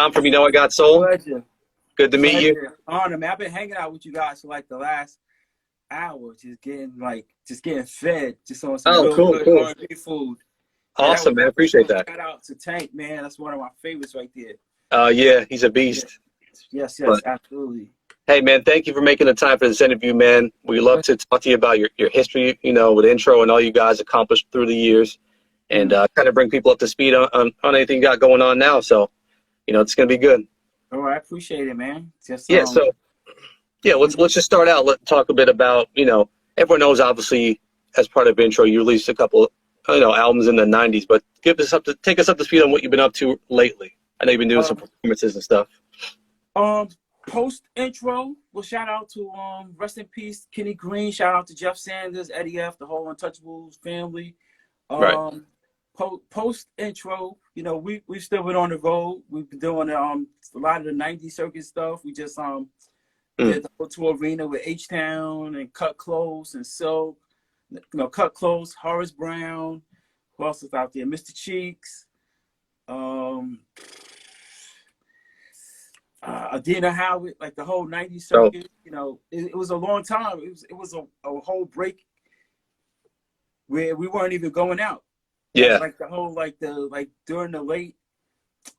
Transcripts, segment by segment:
I'm from I Got Soul. Pleasure. Good to meet you. Honor, man. I've been hanging out with you guys for like the last hour, just getting fed, just on some real Cool, good cool. R&B food. Awesome, man. Appreciate that. Shout out to Tank, man. That's one of my favorites right there. Yeah, he's a beast. Yes, But, absolutely. hey, man, thank you for making the time for this interview, man. We love to talk to you about your history, with intro and all you guys accomplished through the years, and kind of bring people up to speed on anything you got going on now. So, it's going to be good. Oh, I appreciate it, man. Let's just start out. Let's talk a bit about, everyone knows, obviously, as part of intro, you released a couple, albums in the 90s, but take us up to speed on what you've been up to lately. I know you've been doing some performances and stuff. Post intro, well, shout out to rest in peace Kenny Greene, shout out to Jeff Sanders, Eddie F, the whole Untouchables family. Right. Post intro, we've still been on the road. We've been doing a lot of the 90s circuit stuff. We just did the whole tour arena with H-Town and Cut Close and Silk. Cut Close, Horace Brown. Who else is out there? Mr. Cheeks. Adina Howard, like the whole 90s circuit. It was a long time. It was a whole break where we weren't even going out. Yeah. Like the whole during the late,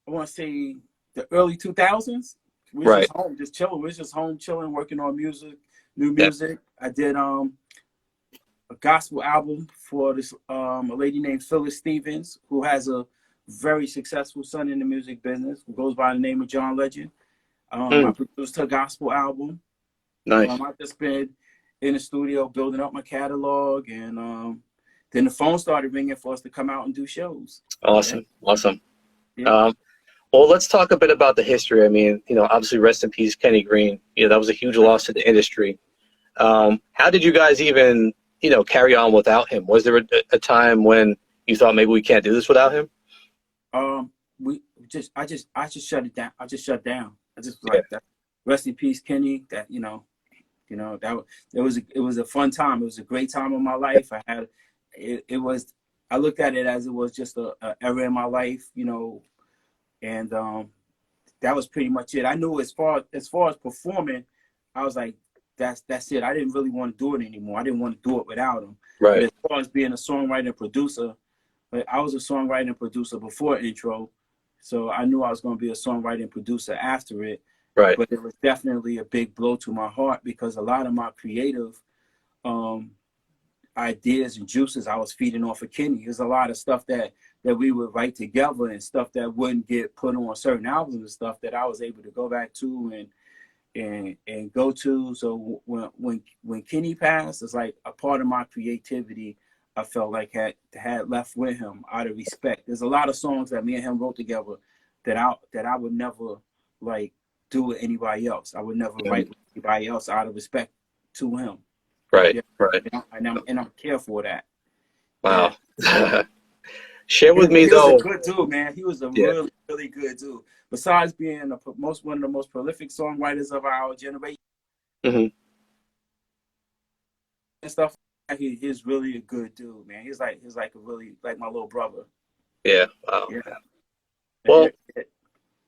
I want to say the early 2000s. We were just home, just chilling. We were just home chilling, working on music, new music. I did a gospel album for this a lady named Phyllis Stevens, who has a very successful son in the music business, who goes by the name of John Legend. I produced her gospel album. Nice. I've just been in the studio building up my catalog, and then the phone started ringing for us to come out and do shows. Awesome. Yeah. Well, let's talk a bit about the history. I mean, obviously, rest in peace, Kenny Greene. That was a huge loss to the industry. How did you guys even, carry on without him? Was there a time when you thought maybe we can't do this without him? I just shut it down. I just shut down. I just like that. Rest in peace, Kenny. That it was a fun time. It was a great time of my life. I looked at it as it was just a era in my life, and that was pretty much it. I knew as far as performing, I was like, that's it. I didn't really want to do it anymore. I didn't want to do it without him. Right. But as far as being a songwriter and producer, I was a songwriter and producer before intro, so I knew I was going to be a songwriter and producer after it. Right. But it was definitely a big blow to my heart because a lot of my creative ideas and juices I was feeding off of Kenny. There's a lot of stuff that we would write together and stuff that wouldn't get put on certain albums and stuff that I was able to go back to and go to. So when Kenny passed, it's like a part of my creativity I felt like had left with him out of respect. There's a lot of songs that me and him wrote together that I would never do with anybody else. I would never write with anybody else out of respect to him. Right, yeah. right. And I'm careful of that. Wow. Yeah. Share with me, though. He was a good dude, man. He was a really, really good dude. Besides being one of the most prolific songwriters of our generation and stuff, he's really a good dude, man. He's like a really like my little brother. Yeah. Wow. Yeah. Well,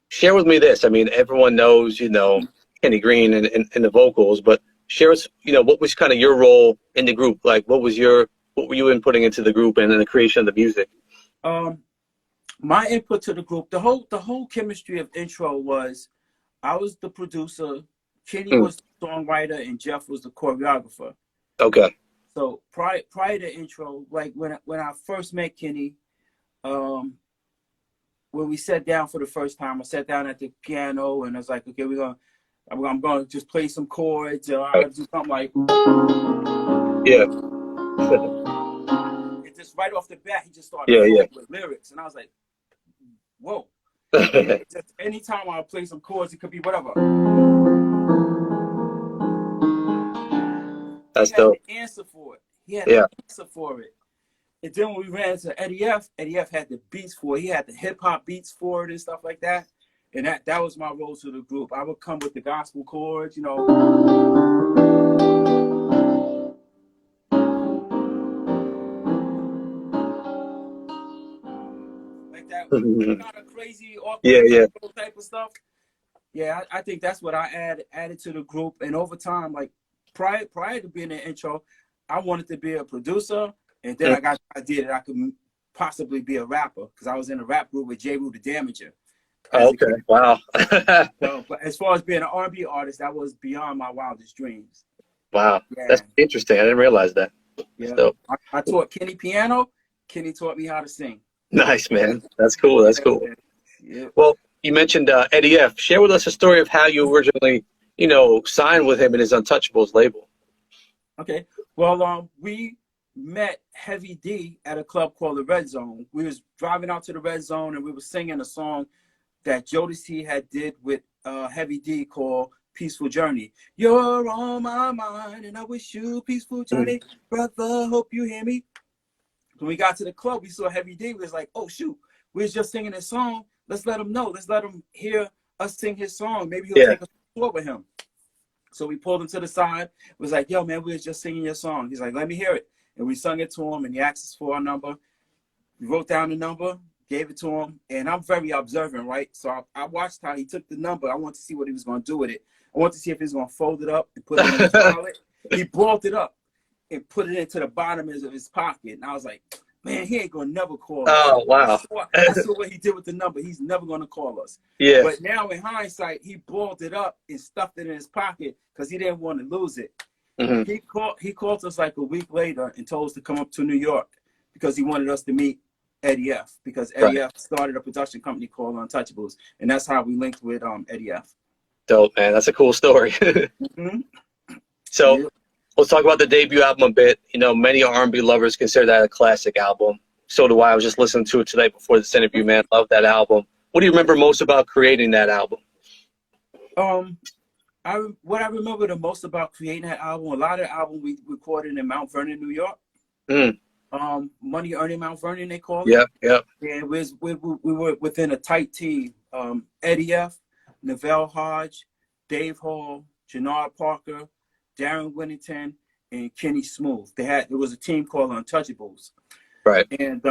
share with me this. I mean, everyone knows, Kenny Greene and the vocals, but share us, what was kind of your role in the group? Like, what were you inputting into the group and in the creation of the music? My input to the group, the whole chemistry of intro was, I was the producer, Kenny was the songwriter, and Jeff was the choreographer. Okay. So prior to intro, like when I first met Kenny, when we sat down for the first time, I sat down at the piano and I was like, okay, I'm gonna just play some chords, I'll do something like and just right off the bat he just started with lyrics, and I was like, whoa. Just anytime I play some chords, it could be whatever. That's he had dope. the answer for it. He had the answer for it. And then when we ran into Eddie F had the beats for it. He had the hip hop beats for it and stuff like that. And that was my role to the group. I would come with the gospel chords, like that. kind of crazy, Yeah, awkward yeah. type of stuff. Yeah, I think that's what I added to the group. And over time, like prior to being an intro, I wanted to be a producer, and then I got the idea that I could possibly be a rapper because I was in a rap group with J. Rue the Damager. Oh, okay. Wow. So, but as far as being an R&B artist, that was beyond my wildest dreams. Wow. Yeah, That's interesting. I didn't realize that. yeah. So I taught Kenny piano. Kenny taught me how to sing. nice, man. That's cool. That's Yeah, cool. yeah. Well, you mentioned Eddie F. Share with us a story of how you originally, signed with him and his Untouchables label. Okay. Well, we met Heavy D at a club called the Red Zone. We was driving out to the Red Zone and we were singing a song that Jodeci had did with Heavy D called Peaceful Journey. You're on my mind and I wish you a peaceful journey. Brother, hope you hear me. When we got to the club, we saw Heavy D. We was like, oh, shoot, we was just singing this song. Let's let him know. Let's let him hear us sing his song. Maybe he'll take us to tour with him. So we pulled him to the side. Was like, yo, man, we was just singing your song. He's like, let me hear it. And we sung it to him, and he asked us for our number. We wrote down the number, gave it to him, and I'm very observant, right? So I watched how he took the number. I wanted to see what he was going to do with it. I wanted to see if he was going to fold it up and put it in his wallet. He balled it up and put it into the bottom of his pocket. And I was like, man, he ain't going to never call us. Oh, wow. I saw what he did with the number. He's never going to call us. Yeah. But now in hindsight, he balled it up and stuffed it in his pocket because he didn't want to lose it. Mm-hmm. He called us like a week later and told us to come up to New York because he wanted us to meet Eddie F. Because Eddie F. started a production company called Untouchables, and that's how we linked with Eddie F. Dope, man. That's a cool story. Mm-hmm. So let's talk about the debut album a bit. Many R&B lovers consider that a classic album. So do I. I was just listening to it today before this interview, man. Love that album. What do you remember most about creating that album? What I remember the most about creating that album, a lot of the album we recorded in Mount Vernon, New York. Money Earning Mount Vernon, they call it. Yep. And we were within a tight team. Eddie F., Neville Hodge, Dave Hall, Jannard Parker, Darren Whittington, and Kenny Smooth. It was a team called Untouchables. Right. And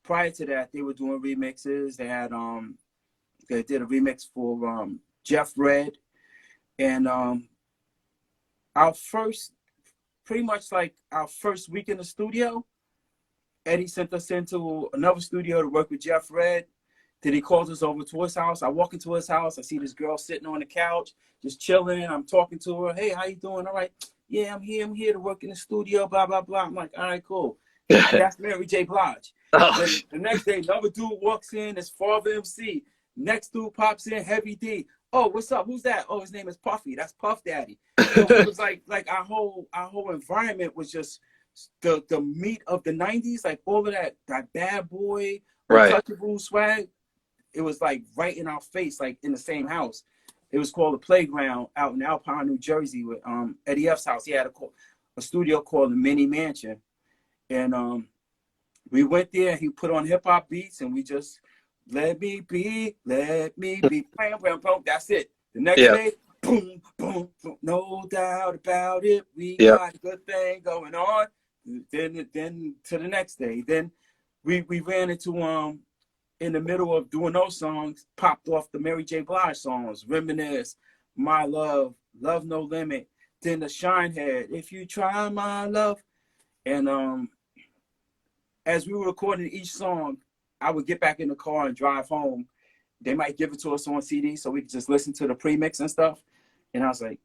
prior to that, they were doing remixes. They did a remix for Jeff Red. And our first week in the studio, Eddie sent us into another studio to work with Jeff Red. Then he calls us over to his house. I walk into his house. I see this girl sitting on the couch, just chilling. I'm talking to her. Hey, how you doing? All right. Yeah, I'm here to work in the studio, blah, blah, blah. I'm like, all right, cool. That's Mary J. Blige. Then the next day, another dude walks in. It's Father MC. Next dude pops in, Heavy D. Oh, what's up? Who's that? Oh, his name is Puffy. That's Puff Daddy. So it was like our whole environment was just the meat of the 90s, like all of that bad boy, untouchable swag. It was like right in our face, like in the same house. It was called the Playground out in Alpine, New Jersey, with Eddie F's house. He had a studio called the Mini Mansion, and we went there. He put on hip hop beats, and we just let me be, bam, bam, boom. That's it. The next day, boom, boom, boom, no doubt about it. We got a good thing going on. Then to the next day, then we ran into in the middle of doing those songs, popped off the Mary J. Blige songs, Reminisce, My Love, Love No Limit, then the Shinehead, If You Try My Love. And as we were recording each song, I would get back in the car and drive home. They might give it to us on CD so we could just listen to the premix and stuff. And I was like,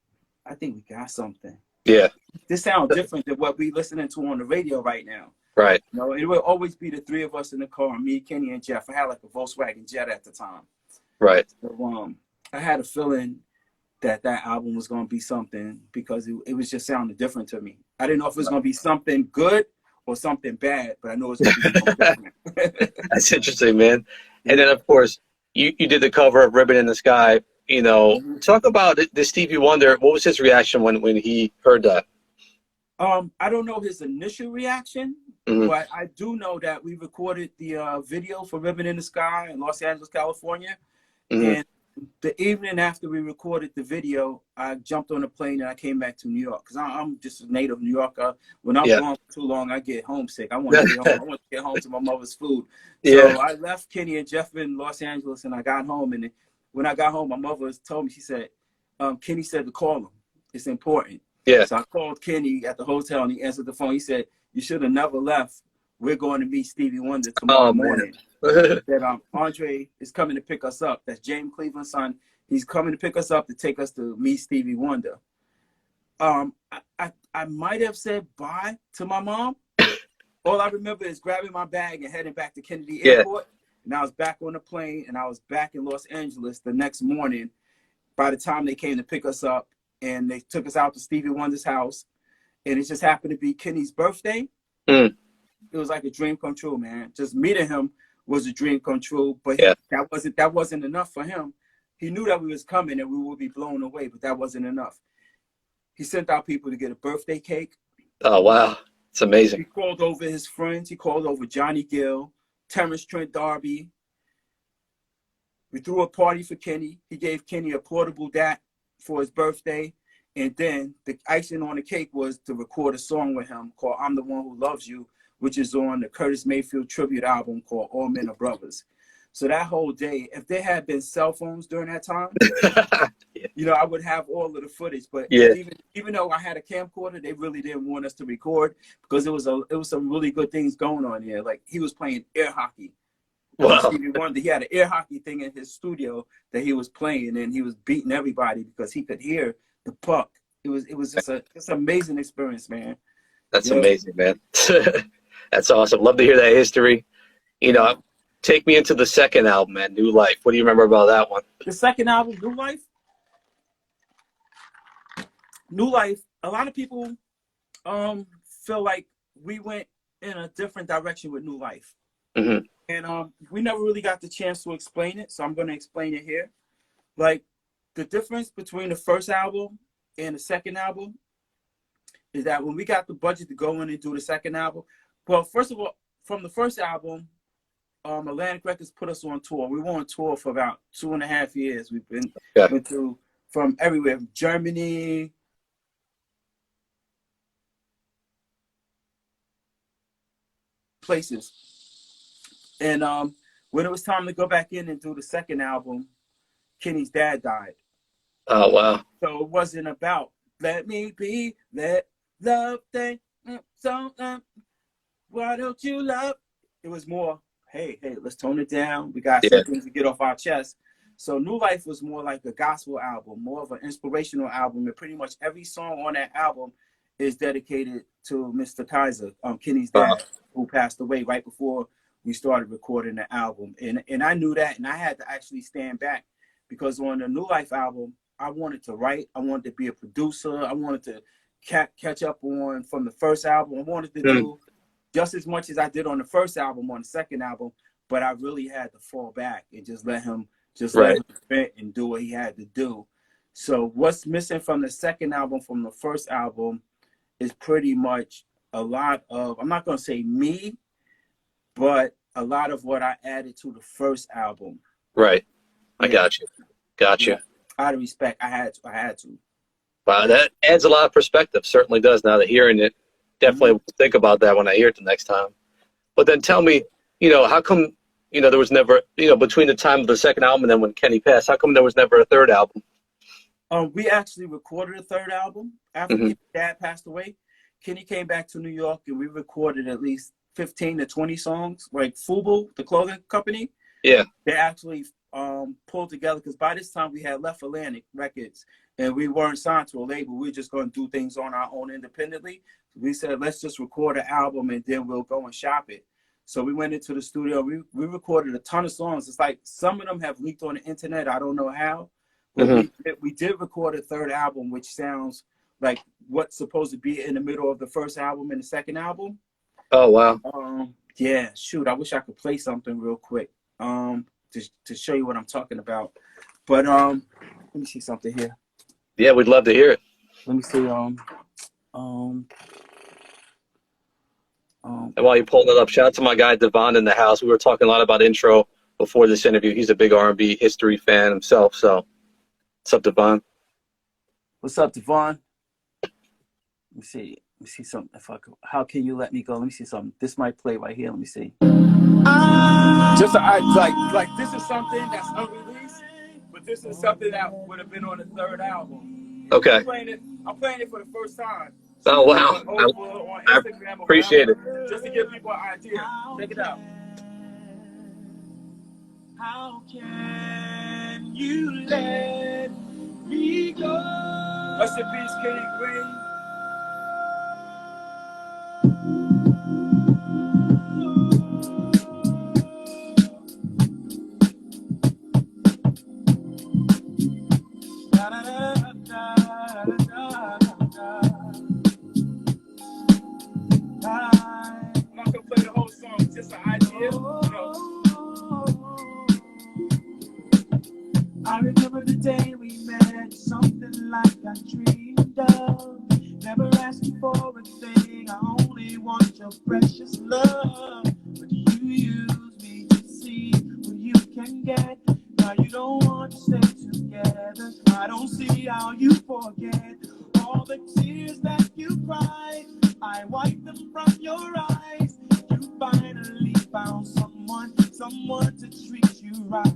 I think we got something. Yeah. This sounds different than what we listening to on the radio right now. Right. It would always be the three of us in the car, me, Kenny, and Jeff. I had like a Volkswagen Jet at the time. Right. So, I had a feeling that album was going to be something because it was just sounding different to me. I didn't know if it was going to be something good or something bad, but I know it's going to be something different. That's interesting, man. And then, of course, you did the cover of Ribbon in the Sky. Talk about the Stevie Wonder. What was his reaction when he heard that? I don't know his initial reaction, but I do know that we recorded the video for Ribbon in the Sky in Los Angeles, California. And The evening after we recorded the video, I jumped on a plane and I came back to New York because I'm just a native New Yorker. When I'm Yeah. gone for too long, I get homesick. I want to get home. I want to get home to my mother's food. Yeah. So I left Kenny and Jeff in Los Angeles, and I got home. And when I got home, my mother told me, she said, Kenny said to call him. It's important. Yeah. So I called Kenny at the hotel, and he answered the phone. He said, "You should have never left. We're going to meet Stevie Wonder tomorrow morning." That Andre is coming to pick us up. That's James Cleveland's son. He's coming to pick us up to take us to meet Stevie Wonder. I might have said bye to my mom. All I remember is grabbing my bag and heading back to Kennedy Airport. And I was back on the plane, and I was back in Los Angeles the next morning by the time they came to pick us up. And they took us out to Stevie Wonder's house. And it just happened to be Kenny's birthday. Mm. It was like a dream come true, man. Just meeting him was a dream come true. But that wasn't enough for him. He knew that we was coming and we would be blown away, but that wasn't enough. He sent out people to get a birthday cake. Oh, wow. It's amazing. He called over his friends. He called over Johnny Gill, Terrence Trent D'Arby. We threw a party for Kenny. He gave Kenny a portable DAT for his birthday. And then the icing on the cake was to record a song with him called I'm the One Who Loves You, which is on the Curtis Mayfield tribute album called All Men Are Brothers. So that whole day, if there had been cell phones during that time, you know, I would have all of the footage. But even though I had a camcorder, they really didn't want us to record because it was some really good things going on here. Like he was playing air hockey. Wow. Stevie Wonder, he had an air hockey thing in his studio that he was playing, and he was beating everybody because he could hear the puck. It was just an amazing experience, man. That's amazing, man. That's awesome. Love to hear that history. You know, take me into the second album, man, New Life. What do you remember about that one? The second album, New Life. New Life. A lot of people feel like we went in a different direction with New Life. Mm-hmm. And we never really got the chance to explain it, so I'm going to explain it here. Like, the difference between the first album and the second album is that when we got the budget to go in and do the second album, well, first of all, from the first album, Atlantic Records put us on tour. We were on tour for about 2.5 years. We've been went through from everywhere, from Germany, places. And when it was time to go back in and do the second album, Kenny's dad died. Oh, wow. So it wasn't about let me be that love thing. So why don't you love? It was more, hey, let's tone it down. We got some things to get off our chest. So New Life was more like a gospel album, more of an inspirational album. And pretty much every song on that album is dedicated to Mr. Kaiser, Kenny's dad, who passed away right before we started recording the album. And I knew that, and I had to actually stand back because on the New Life album, I wanted to write. I wanted to be a producer. I wanted to catch up on from the first album. I wanted to do just as much as I did on the first album on the second album, but I really had to fall back and just let him vent and do what he had to do. So what's missing from the second album from the first album is pretty much a lot of, I'm not going to say me, but a lot of what I added to the first album. Right. I got you. Yeah. Out of respect, I had to. Wow, that adds a lot of perspective. Certainly does. Now that hearing it, definitely think about that when I hear it the next time. But then tell me, how come, there was never, between the time of the second album and then when Kenny passed, how come there was never a third album? We actually recorded a third album after Kenny's dad passed away. Kenny came back to New York and we recorded at least 15 to 20 songs. Like Fubu, the clothing company, they actually pulled together because by this time we had left Atlantic Records and we weren't signed to a label. We were just going to do things on our own independently. We said, let's just record an album and then we'll go and shop it. So we went into the studio. We recorded a ton of songs. It's like some of them have leaked on the internet. I don't know how. But we did record a third album, which sounds like what's supposed to be in the middle of the first album and the second album. Oh, wow. Yeah, shoot. I wish I could play something real quick to show you what I'm talking about. But let me see something here. Yeah, we'd love to hear it. Let me see. And while you're pulling it up, shout out to my guy Devon in the house. We were talking a lot about intro before this interview. He's a big R&B history fan himself. So, what's up, Devon? What's up, Devon? Let me see. Let me see something. How can you let me go? Let me see something. This might play right here. Let me see. Just like this is something that's unreleased, but this is something that would have been on the third album. Okay. I'm playing it for the first time. Oh wow! On I Instagram or appreciate it. Just to give people an idea. Check it out. How can you let me go? Rest in peace, Greene. I'm not gonna play the whole song, just an idea. I remember the day we met, something like I dreamed of. Never asking for a thing, I only want your precious love. But you use me to see what you can get. Now you don't want to stay together. I don't see how you forget all the tears that you cried. I wipe them from your eyes. You finally found someone to treat you right.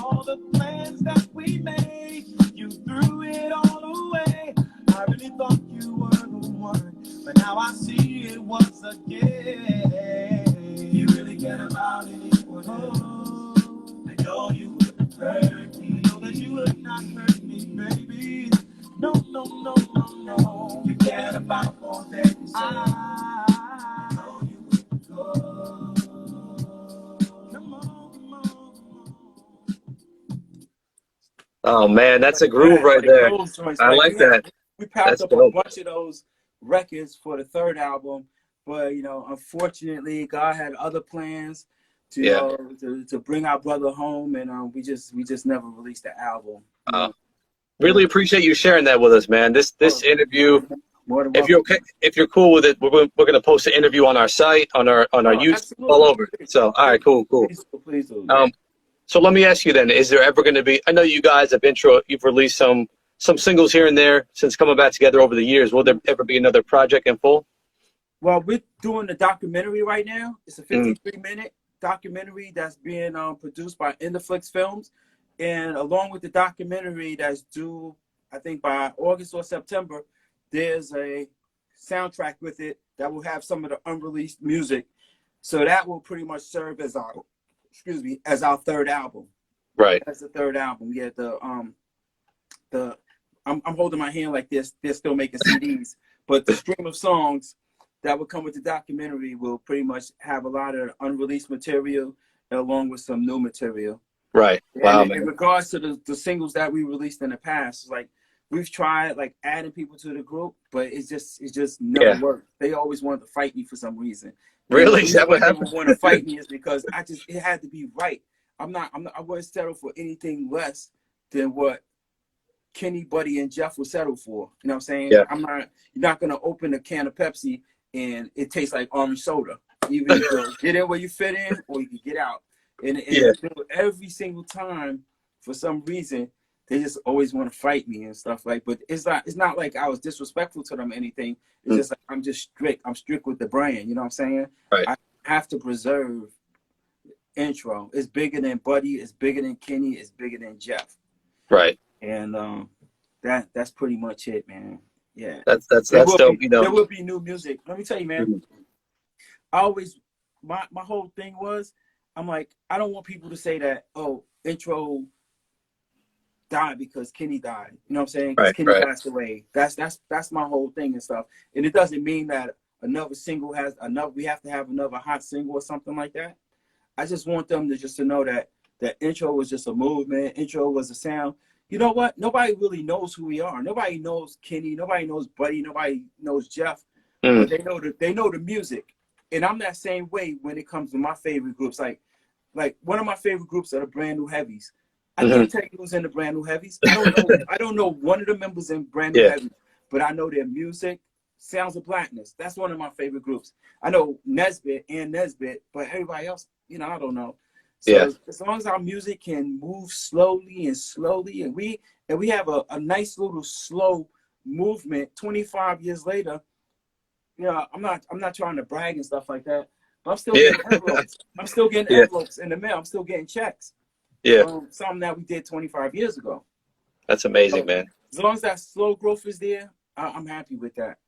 All the plans that we made, you threw it all away. I really thought you were the one, but now I see it was a game. You really care about anyone else. I know you wouldn't hurt me. I know that you would not hurt me, baby. No, no, no, no, no. You cared about more than you said. I know you wouldn't go. Come on, come on, come on. Oh man, that's a groove right there. I like that. We packed up a bunch of those records for the third album, but unfortunately, God had other plans to bring our brother home, and we just never released the album. Really appreciate you sharing that with us, man. This interview, if you're cool with it, we're gonna post an interview on our site, on our YouTube, absolutely. All over. So all right, cool. Please do. So let me ask you then: is there ever going to be? I know you guys you've released some singles here and there since coming back together over the years. Will there ever be another project in full? Well, we're doing the documentary right now. It's a 53-minute documentary that's being produced by Indiflix Films, and along with the documentary that's due, I think by August or September, there's a soundtrack with it that will have some of the unreleased music. So that will pretty much serve as our third album. Right. That's the third album. Yeah, I'm holding my hand like this. They're still making CDs, but the stream of songs that will come with the documentary will pretty much have a lot of unreleased material along with some new material. Right. Wow. And in regards to the singles that we released in the past, like we've tried like adding people to the group, but it's just never worked. They always wanted to fight me for some reason. Really? Is that what happened? Want to fight me is because it had to be right. I wouldn't settle for anything less than what Kenny, Buddy, and Jeff would settle for. You know what I'm saying? Yeah. You're not gonna open a can of Pepsi and it tastes like orange soda. Either you can get in where you fit in, or you can get out. And every single time, for some reason, they just always want to fight me and stuff like. But it's not like I was disrespectful to them or anything. It's just like I'm just strict. I'm strict with the brand. You know what I'm saying? Right. I have to preserve Intro. It's bigger than Buddy. It's bigger than Kenny. It's bigger than Jeff. Right. And that's pretty much it, man. Yeah. That's dope. There will be new music. Let me tell you, man. I always my whole thing was, I'm like, I don't want people to say that, oh, Intro died because Kenny died. You know what I'm saying? Because Kenny passed away. That's my whole thing and stuff. And it doesn't mean that another single we have to have another hot single or something like that. I just want them to know that Intro was just a movement. Intro was a sound. You know what? Nobody really knows who we are. Nobody knows Kenny. Nobody knows Buddy. Nobody knows Jeff. But they know the music. And I'm that same way when it comes to my favorite groups. Like one of my favorite groups are the Brand New Heavies. I can't tell you who's in the Brand New Heavies. I don't know one of the members in Brand New Heavies, but I know their music. Sounds of Blackness. That's one of my favorite groups. I know Nesbitt, but everybody else, I don't know. Yeah. So as long as our music can move slowly and slowly, and we have a nice little slow movement, 25 years later, I'm not trying to brag and stuff like that, but I'm still Yeah. getting envelopes. I'm still getting Yeah. envelopes in the mail. I'm still getting checks Yeah. from something that we did 25 years ago. That's amazing, So man. as long as that slow growth is there, I'm happy with that.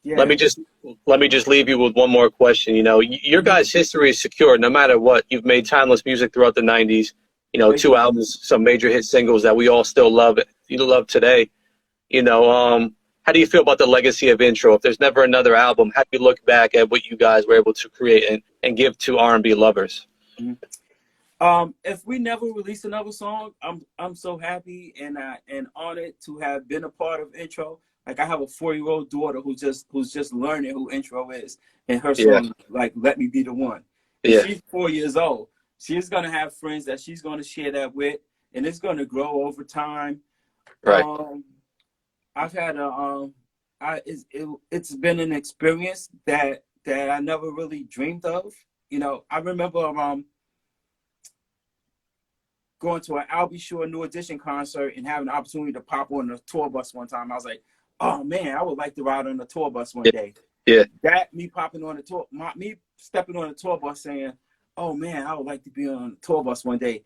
Let Yeah. me just leave you with one more question. Your Mhm. guys' history is secure no matter what. You've made timeless music throughout the '90s. Thank Two you. albums, some major hit singles that we all still love. You love today. How do you feel about the legacy of Intro? If there's never another album, how do you look back at what you guys were able to create and give to R&B lovers? Mhm. If we never release another song, I'm so happy and honored to have been a part of Intro. Like I have a 4-year-old daughter who's just learning who Intro is, and her Yeah, song like "Let Me Be the One," and yeah, she's 4 years old. She's gonna have friends that she's gonna share that with, and it's gonna grow over time. right. I've had it's been an experience that I never really dreamed of. I remember going to an Albie Shore New Edition concert and having the opportunity to pop on the tour bus one time. I was like, oh man, I would like to ride on the tour bus one Yeah, day. yeah, That me popping on the tour, me stepping on the tour bus saying, oh man, I would like to be on the tour bus one day.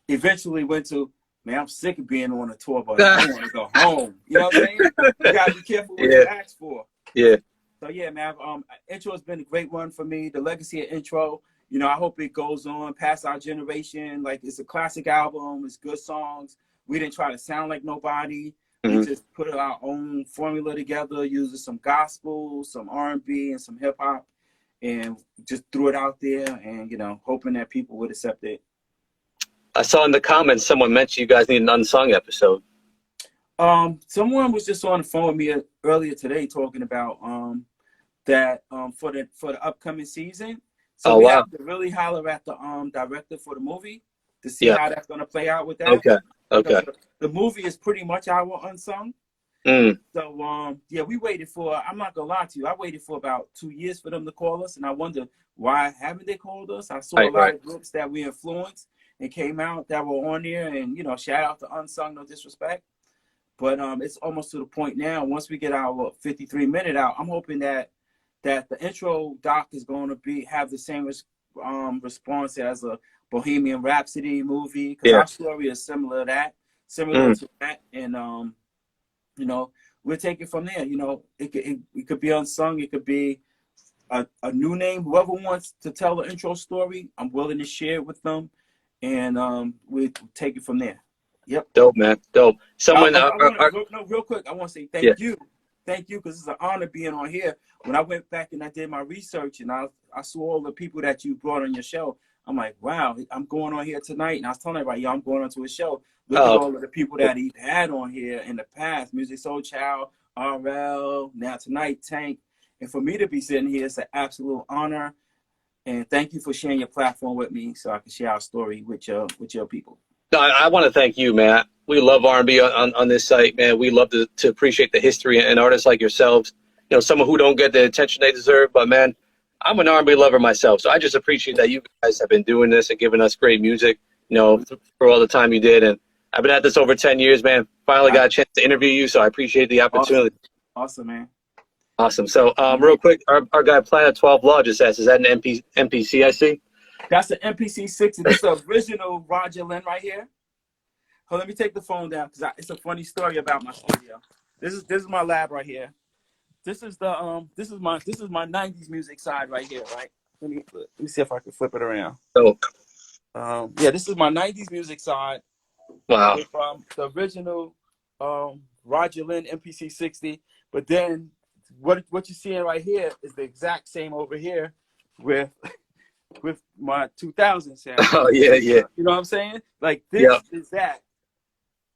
Eventually went to, man, I'm sick of being on a tour bus. I want to go home. You know what I'm saying? You gotta be careful what you yeah, ask for. yeah. So yeah, man, Intro has been a great one for me. The legacy of Intro, I hope it goes on past our generation. Like it's a classic album. It's good songs. We didn't try to sound like nobody. We Hmm. just put our own formula together, using some gospel, some R&B, and some hip hop, and just threw it out there. And hoping that people would accept it. I saw in the comments someone mentioned you guys need an unsung episode. Someone was just on the phone with me earlier today talking about that for the upcoming season. So Oh, we wow. have to really holler at the director for the movie to see Yeah. how that's gonna play out with that. Okay. Because Okay. the movie is pretty much our unsung. Mm. So yeah, we waited for, I'm not gonna lie to you, I waited for about 2 years for them to call us, and I wonder why haven't they called us? I saw a lot Right. of groups that we influenced and came out that were on there, and shout out to Unsung, no disrespect. But it's almost to the point now. Once we get our 53-minute out, I'm hoping that the intro doc is going to have the same response as a Bohemian Rhapsody movie, because Yeah. our story is similar Mm. to that, and we'll take it from there. It could be unsung, it could be a new name. Whoever wants to tell the intro story, I'm willing to share it with them, and we'll take it from there. Yep. Dope, man. Dope. Someone. I want to no, real quick. I want to say Yeah. thank you, because it's an honor being on here. When I went back and I did my research, and I saw all the people that you brought on your show, I'm like, wow, I'm going on here tonight, and I was telling everybody, yo, I'm going on to a show. Look at all of the people that he had on here in the past: Music Soul Child, RL, now tonight Tank, and for me to be sitting here, it's an absolute honor. And thank you for sharing your platform with me, so I can share our story with your people. No, I want to thank you, man. We love R&B on this site, man. We love to appreciate the history and artists like yourselves. Someone who don't get the attention they deserve. But, man, I'm an R&B lover myself. So I just appreciate that you guys have been doing this and giving us great music, for all the time you did. And I've been at this over 10 years, man. Finally got a chance to interview you, so I appreciate the opportunity. Awesome, man. Awesome. So real quick, our guy Planet 12 Law just asked, is that an MPC I see? That's the MPC 60. This is the original Roger Lynn right here. Hold, let me take the phone down, because it's a funny story about my studio. This is my lab right here. This is my 90s music side right here, right? Let me see if I can flip it around. Oh, yeah, this is my 90s music side. wow. With the original Roger Lynn MPC 60. But then what you're seeing right here is the exact same over here with my 2000 sound. Oh, yeah, yeah. You know what I'm saying? Like this is that.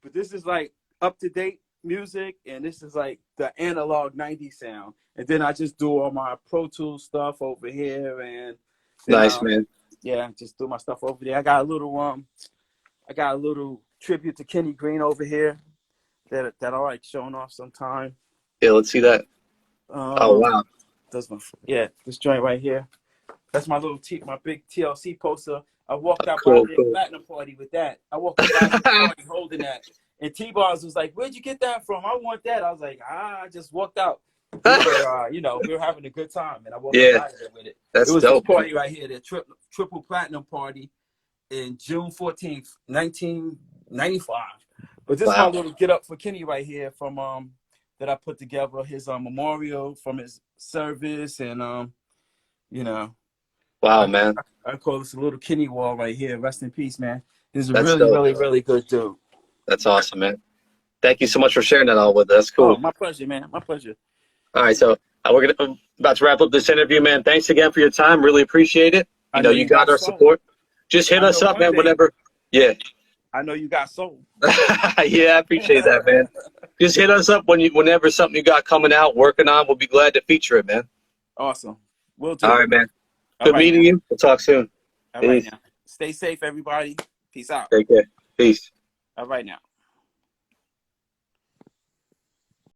But this is like up-to-date music, and this is like the analog 90s sound. And then I just do all my Pro Tools stuff over here, and Nice, man. Yeah, just do my stuff over there. I got a little tribute to Kenny Greene over here that I like showing off sometime. Yeah, let's see that. Oh, wow. This joint right here. That's my big TLC poster. I walked out by Cool, the cool. platinum party with that. I walked by the party holding that. And T-Bars was like, "Where'd you get that from? I want that." I was like, I just walked out. We were, we were having a good time, and I walked Yeah, out of there with it. that's It was this dope, man. party right here, the triple platinum party in June 14th, 1995. But this is my Wow. little get up for Kenny right here from that I put together, his memorial from his service, and you know, Wow, man. I call this a little Kenny wall right here. Rest in peace, man. He's a That's really, dope. really, really good dude. That's awesome, man. Thank you so much for sharing that all with us. That's Oh, cool. my pleasure, man. My pleasure. All right, so we're about to wrap up this interview, man. Thanks again for your time. Really appreciate it. I You know know, you you got got our soul. support. Just hit I us know up, one man, day. whenever. Yeah. I know you got soul. Yeah, I appreciate that, man. Just hit us up whenever something you got coming out, working on. We'll be glad to feature it, man. Awesome. Will do. All right, man. All Good right, meeting now. you. We'll talk soon. All right, Peace. now. Stay safe, everybody. Peace out. Take care. Peace. All right, now.